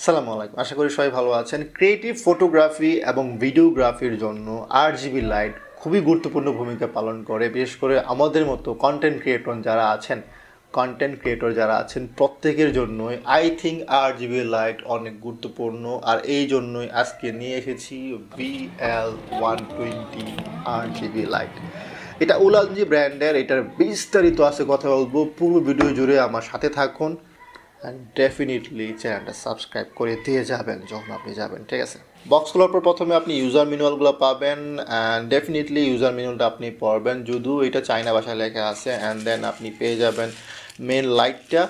সালামু আলাইকুম, আশা করি সবাই ভালো আছেন। ক্রিয়েটিভ ফটোগ্রাফি এবং ভিডিওগ্রাফির জন্য আরজিবি লাইট খুবই গুরুত্বপূর্ণ ভূমিকা পালন করে। বিশেষ করে আমাদের মতো কন্টেন্ট ক্রিয়েটর যারা আছেন প্রত্যেকের জন্যই আই থিঙ্ক আরজিবি লাইট অনেক গুরুত্বপূর্ণ। আর এই জন্যই আজকে নিয়ে এসেছি VL120 RGB লাইট। এটা উলানজি ব্র্যান্ডের, এটার বিস্তারিত আছে কথা বলবো। পুরো ভিডিও জুড়ে আমার সাথে থাকুন অ্যান্ড ডেফিনেটলি চ্যানেলটা সাবস্ক্রাইব করে দিয়ে যাবেন যখন আপনি যাবেন, ঠিক আছে? বক্স খোলার পর প্রথমে আপনি ইউজার ম্যানুয়ালগুলো পাবেন অ্যান্ড ডেফিনেটলি ইউজার ম্যানুয়ালটা আপনি পড়বেন, যদিও এটা চায়না ভাষায় লেখা আছে। অ্যান্ড দেন আপনি পেয়ে যাবেন মেন লাইটটা,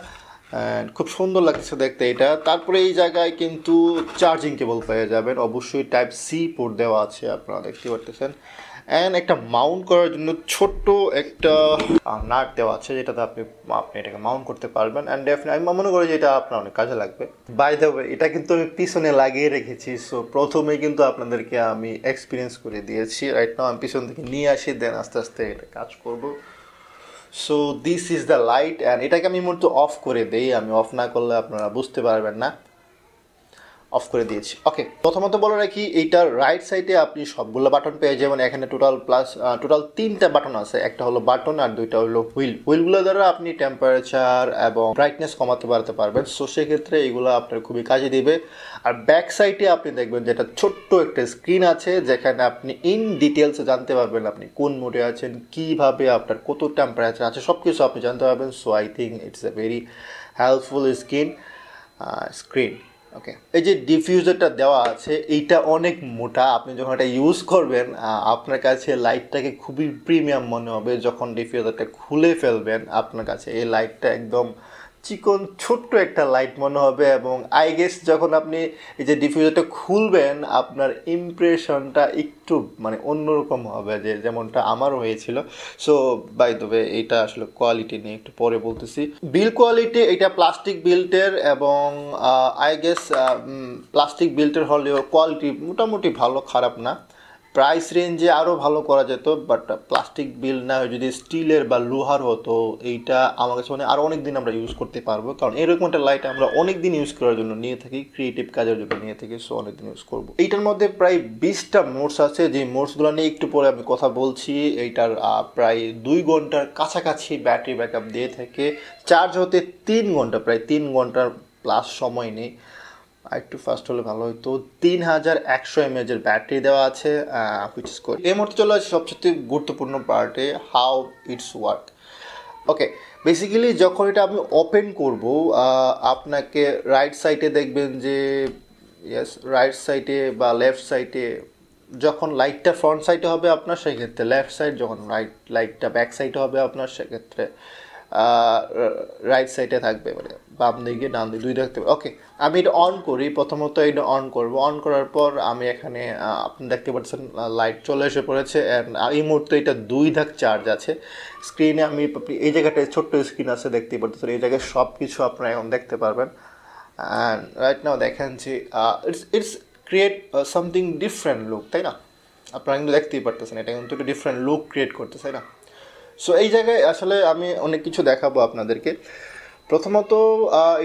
অ্যান্ড খুব সুন্দর লাগছে দেখতে এটা। তারপরে এই জায়গায় কিন্তু চার্জিং কেবল পেয়ে যাবেন, অবশ্যই টাইপ সি পোর্ট দেওয়া আছে, আপনারা দেখতে পারতেছেন। অ্যান্ড একটা মাউন্ট করার জন্য ছোট্ট একটা নাট দেওয়া আছে, যেটাতে আপনি এটাকে মাউন্ট করতে পারবেন। অ্যান্ড ডেফিনেটলি আমি মনে করি যে এটা আপনার অনেক কাজে লাগবে। বাই দ্য ওয়ে, এটা কিন্তু আমি পিছনে লাগিয়ে রেখেছি, সো প্রথমে কিন্তু আপনাদেরকে আমি এক্সপিরিয়েন্স করে দিয়েছি। রাইট নাও আমি পিছন থেকে নিয়ে আসি, দেন আস্তে আস্তে এটা কাজ করব। So this is the light, and এটাকে আমি মুহূর্তে অফ করে দিই। আমি অফ না করলে আপনারা বুঝতে পারবেন না। অফ করে দিয়েছি। ওকে, প্রথমত বলে রাখি, এইটার রাইট সাইডে আপনি সবগুলো বাটন পেয়ে যাবেন। এখানে টোটাল 3টা বাটন আছে, একটা হলো বাটন আর 2টা হলো হুইলগুলো দ্বারা আপনি টেম্পারেচার এবং ব্রাইটনেস কমাতে বাড়াতে পারবেন। সো সেক্ষেত্রে এগুলো আপনার খুবই কাজে দিবে। আর ব্যাক সাইডে আপনি দেখবেন যেটা ছোট্ট একটা স্ক্রিন আছে, যেখানে আপনি ইন ডিটেলসে জানতে পারবেন আপনি কোন মোডে আছেন, কীভাবে আপনার কত টেম্পারেচার আছে, সব কিছু আপনি জানতে পারবেন। So I think it's a very helpful screen. Okay, এই যে ডিফিউজারটা দেওয়া আছে, এইটা অনেক মোটা। আপনি যখন এটা ইউজ করবেন আপনার কাছে লাইটটাকে খুবই প্রিমিয়াম মনে হবে। যখন ডিফিউজারটা খুলে ফেলবেন আপনার কাছে এই লাইটটা একদম চিকন ছোট্ট একটা লাইট মনে হবে। এবং আই গেস যখন আপনি এই যে ডিফিউজারটা খুলবেন আপনার ইমপ্রেশনটা একটু অন্যরকম হবে, যে যেমনটা আমারও হয়েছিল। সো বাই দ্য ওয়ে, এইটা আসলে কোয়ালিটি নিয়ে একটু পরে বলতেছি। বিল কোয়ালিটি এটা প্লাস্টিক বিল্টের, এবং আই গেস প্লাস্টিক বিল্টের হলেও কোয়ালিটি মোটামুটি ভালো, খারাপ না। প্রাইস রেঞ্জে আরও ভালো করা যেত, বাট প্লাস্টিক বিল না হয়ে যদি স্টিলের বা লোহার হতো, এইটা আমার কাছে আরও অনেক দিন আমরা ইউজ করতে পারবো। কারণ এরকম একটা লাইট আমরা অনেক দিন ইউজ করার জন্য নিয়ে থাকি, ক্রিয়েটিভ কাজের জন্য নিয়ে থাকি। সো অনেক দিন ইউজ করবো। এইটার মধ্যে প্রায় 20টা মোডস আছে, যে মোডসগুলো নিয়ে একটু পরে আমি কথা বলছি। এইটার প্রায় 2 ঘন্টার কাছাকাছি ব্যাটারি ব্যাকআপ দিয়ে থাকে। চার্জ হতে 3 ঘন্টা, প্রায় 3 ঘন্টার প্লাস সময় নেই। একটু ফাস্ট হলে ভালো হতো। 3100 mAh এর ব্যাটারি দেওয়া আছে, হুইচ ইজ গুড। এই মুহূর্তে চলে আসছে সবচেয়ে গুরুত্বপূর্ণ পার্টে, how it's work. Okay, basically যখন এটা আমি ওপেন করব, আপনাকে রাইট সাইডে দেখবেন যে রাইট সাইডে বা লেফট সাইডে যখন লাইটটা ফ্রন্ট সাইডে হবে আপনার, সেক্ষেত্রে লেফট সাইড, যখন লাইটটা ব্যাক সাইডে হবে আপনার, সেক্ষেত্রে রাইট সাইডে থাকবে, বাম দিকে ডান দিকে দুই দেখতে পাবে। ওকে, আমি এটা অন করি। প্রথমত এটা অন করব। অন করার পর আমি এখানে আপনি দেখতে পাচ্ছেন লাইট চলে এসে পড়েছে। অ্যান্ড এই মুহূর্তে এটা 2 ধাপ চার্জ আছে। স্ক্রিনে আমি এই জায়গাটায় ছোট্ট স্ক্রিন আছে, দেখতে পাচ্ছেন। এই জায়গায় সব কিছু আপনারা এখন দেখতে পারবেন। অ্যান্ড রাইট নাও দেখেন যে it's create something different look, তাই না? আপনারা কিন্তু দেখতেই পারতেছেন, এটা কিন্তু একটা ডিফারেন্ট লুক ক্রিয়েট করতেছে, তাই না? সো এই জায়গায় আসলে আমি অনেক কিছু দেখাবো আপনাদেরকে। প্রথমত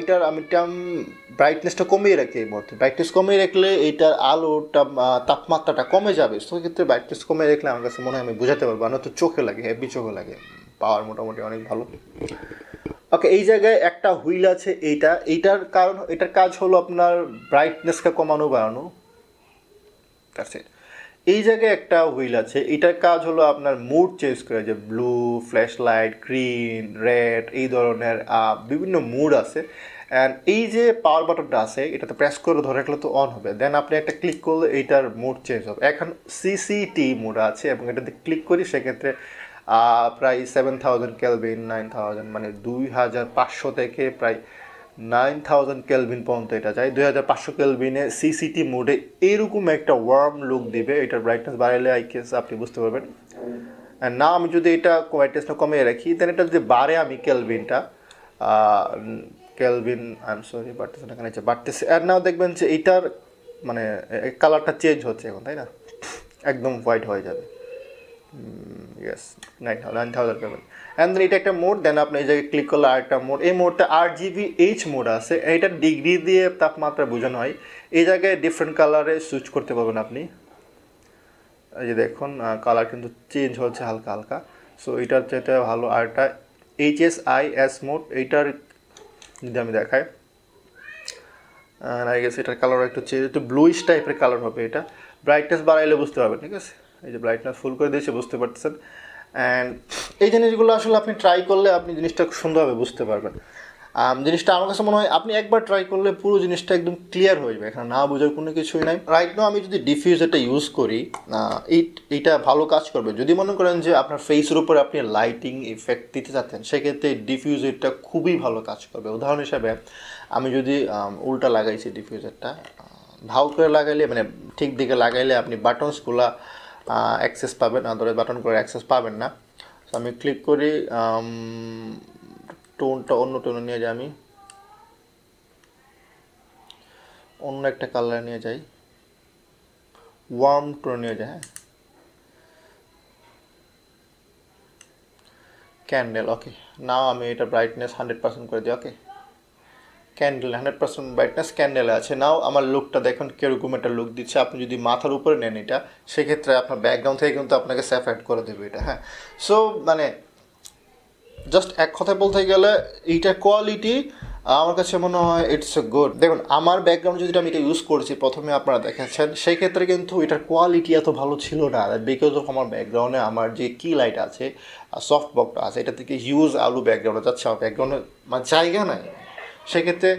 এটার আমি ব্রাইটনেসটা কমিয়ে রাখি। এই মুহূর্তে ব্রাইটনেস কমিয়ে রাখলে এইটার আলোটা তাপমাত্রাটা কমে যাবে। সেক্ষেত্রে ব্রাইটনেস কমিয়ে রাখলে আমার কাছে মনে হয় আমি বোঝাতে পারবো, আর তো চোখে লাগে, হেভি চোখে লাগে। পাওয়ার মোটামুটি অনেক ভালো। ওকে, এই জায়গায় একটা হুইল আছে। এটার কাজ হলো আপনার ব্রাইটনেসকে কমানো বাড়ানো। That's it. এই জায়গায় একটা হুইল আছে, এটার কাজ হলো আপনার মুড চেঞ্জ করে, যে blue, flash light, green, red, এই ধরনের বিভিন্ন মুড আছে। অ্যান্ড এই যে পাওয়ার বাটনটা আছে, এটাতে প্রেস করে ধরে রাখলে তো অন হবে। দেন আপনি একটা ক্লিক করলে এইটার মুড চেঞ্জ হবে। এখন সিসিটি মুড আছে, এবং এটাতে ক্লিক করি, সেক্ষেত্রে প্রায় 7000 কেলভিন, 9000 2500 থেকে প্রায় 9000 কেলভিন পর্যন্ত এটা যায়। 2500 কেলভিনে সিসিটি মোডে এরকম একটা ওয়ার্ম লুক দিবে। এটার ব্রাইটনেস বাড়ালে আই গেস আপনি বুঝতে পারবেন। আর না, আমি যদি এটা ব্রাইটনেসটা কমিয়ে রাখি, দেন এটা যদি বাড়ে, আমি কেলভিন আই এম সরি বাড়তেছে না, এখানে বাড়তেছে। আর নাও দেখবেন যে এইটার কালারটা চেঞ্জ হচ্ছে এখন, তাই না? একদম হোয়াইট হয়ে যাবে। ইয়েস 9000 পাবেন। অ্যান্ড দেন এটা একটা মোড, দেন আপনি এই জায়গায় ক্লিক করলে আরেকটা মোড, এই মোডটা RGB H মোড আছে, এটা ডিগ্রি দিয়ে তাপমাত্রা বোঝানো হয়। এই জায়গায় ডিফারেন্ট কালারে সুইচ করতে পারবেন আপনি। এই যে দেখুন কালার কিন্তু চেঞ্জ হচ্ছে হালকা হালকা। সো এটার যেটা ভালো, আরটা HSIS মোড, এইটার যদি আমি দেখাই আই গেস এটার কালার একটু চেঞ্জ, একটু ব্লুইশ টাইপের কালার হবে এটা। ব্রাইটনেস বাড়াইলে বুঝতে পারবেন, ঠিক আছে? এই যে ব্রাইটনেস ফুল করে দিয়েছে, বুঝতে পারতেছেন। অ্যান্ড এই জিনিসগুলো আসলে আপনি ট্রাই করলে আপনি জিনিসটা খুব সুন্দরভাবে বুঝতে পারবেন। জিনিসটা আমার কাছে মনে হয় আপনি একবার ট্রাই করলে পুরো জিনিসটা একদম ক্লিয়ার হয়ে যাবে, এখানে না বোঝার কোনো কিছুই নাই। রাইট নাও আমি যদি ডিফিউজারটা ইউজ করি, এইটা ভালো কাজ করবে। যদি মনে করেন যে আপনার ফেসের উপরে আপনি লাইটিং ইফেক্ট দিতে চাচ্ছেন, সেক্ষেত্রে ডিফিউজারটা খুবই ভালো কাজ করবে। উদাহরণ হিসাবে আমি যদি উল্টা লাগাইছি ডিফিউজারটা, ভাও করে লাগাইলে মানে ঠিক দিকে লাগাইলে আপনি বাটনসগুলো অ্যাক্সেস পাবেন, আদারওয়াইজ বাটন করে অ্যাক্সেস পাবেন না। তো আমি ক্লিক করি, টোনটা অন্য টোনে নিয়ে যাই, আমি অন্য একটা কালার নিয়ে যাই, ওয়ার্ম টোনে নিয়ে যাই। হ্যাঁ, ক্যান্ডেল, ওকে। নাও আমি এটা ব্রাইটনেস 100% করে দিই। ওকে, ক্যান্ডেল 100% ব্রাইটনেস ক্যান্ডেলে আছে। নাও আমার লুকটা দেখুন কীরকম একটা লুক দিচ্ছে। আপনি যদি মাথার উপরে নেন এটা, সেক্ষেত্রে আপনার ব্যাকগ্রাউন্ড থেকে কিন্তু আপনাকে সেপারেট করে দেবে এটা। হ্যাঁ, সো মানে জাস্ট এক কথায় বলতে গেলে এইটার কোয়ালিটি আমার কাছে মনে হয় ইটস এ গুড। দেখুন আমার ব্যাকগ্রাউন্ড যদি আমি এটা ইউজ করছি, প্রথমে আপনারা দেখেছেন, সেই ক্ষেত্রে কিন্তু এটার কোয়ালিটি এত ভালো ছিল না, বিকজ অফ আমার ব্যাকগ্রাউন্ডে আমার যে কি লাইট আছে, সফট বক্সটা আছে, এটা থেকে হিউজ আলু ব্যাকগ্রাউন্ডে যাচ্ছে, আমার ব্যাকগ্রাউন্ডে মানে জায়গা নাই। সেক্ষেত্রে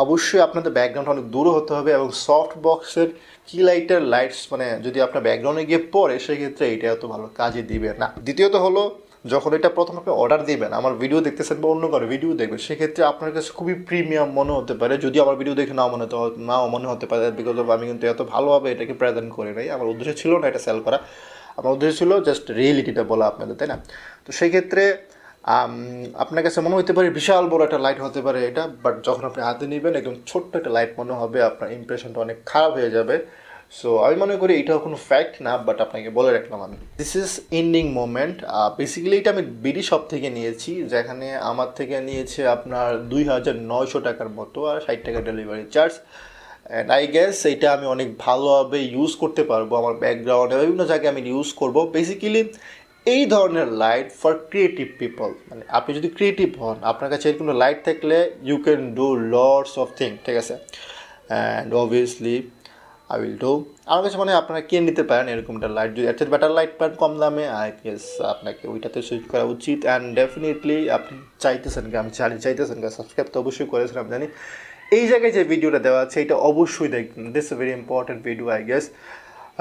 অবশ্যই আপনাদের ব্যাকগ্রাউন্ড অনেক দূরে হতে হবে, এবং সফট বক্সের কি লাইটের লাইটস মানে যদি আপনার ব্যাকগ্রাউন্ডে গিয়ে পড়ে, সেক্ষেত্রে এটা এত ভালো কাজে দিবে না। দ্বিতীয়ত হলো, যখন এটা প্রথম আপনি অর্ডার দিবেন, আমার ভিডিও দেখতেছেন বা অন্য কারো ভিডিও দেখবেন, সেক্ষেত্রে আপনার কাছে খুবই প্রিমিয়াম মনে হতে পারে, যদি আমার ভিডিও দেখে নাও মনে হতে পারে, বিকজ অফ আমি কিন্তু এত ভালোভাবে এটাকে প্রেজেন্ট করি নাই। আমার উদ্দেশ্য ছিল না এটা সেল করা, আমার উদ্দেশ্য ছিল জাস্ট রিয়েলিটিটা বলা আপনাদের, তাই না? তো সেই ক্ষেত্রে আপনার কাছে মনে হতে পারে বিশাল বড় একটা লাইট হতে পারে এটা, বাট যখন আপনি হাতে নেবেন একদম ছোট্ট একটা লাইট মনে হবে, আপনার ইমপ্রেশনটা অনেক খারাপ হয়ে যাবে। সো আমি মনে করি এটাও কোনো ফ্যাক্ট না, বাট আপনাকে বলে রাখলাম আমি। This is ending moment. Basically এটা আমি বিডি শপ থেকে নিয়েছি, যেখানে আমার থেকে নিয়েছে আপনার 2900 টাকার মতো, আর 60 টাকা delivery charge. And I guess এটা আমি অনেক ভালোভাবে ইউজ করতে পারবো, আমার ব্যাকগ্রাউন্ডে বিভিন্ন জায়গায় আমি ইউজ করবো। বেসিক্যালি এই ধরনের লাইট ফর ক্রিয়েটিভ পিপল, মানে আপনি যদি ক্রিয়েটিভ হন, আপনার কাছে এরকম লাইট থাকলে you can do lots of thing, ঠিক আছে? And obviously I will do. আমার কাছে মনে হয় আপনারা কিনে নিতে পারেন এরকমটা লাইট, যদি এর বেটার লাইট পান কম দামে, আই গেস আপনাকে ওইটাতে সুইচ করা উচিত। অ্যান্ড ডেফিনেটলি আপনি চাইতেছেন কি, আমি চাইতেছেন কি, সাবস্ক্রাইব তো অবশ্যই করেছেন আমি জানি। এই জায়গায় যে ভিডিওটা দেওয়া আছে এটা অবশ্যই দেখবেন, this a very important video I guess.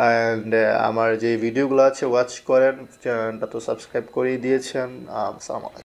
And আমার যে ভিডিওগুলো আছে ওয়াচ করেন, চ্যানেলটা তো সাবস্ক্রাইব করেই দিয়েছেন। আসসালামু আলাইকুম।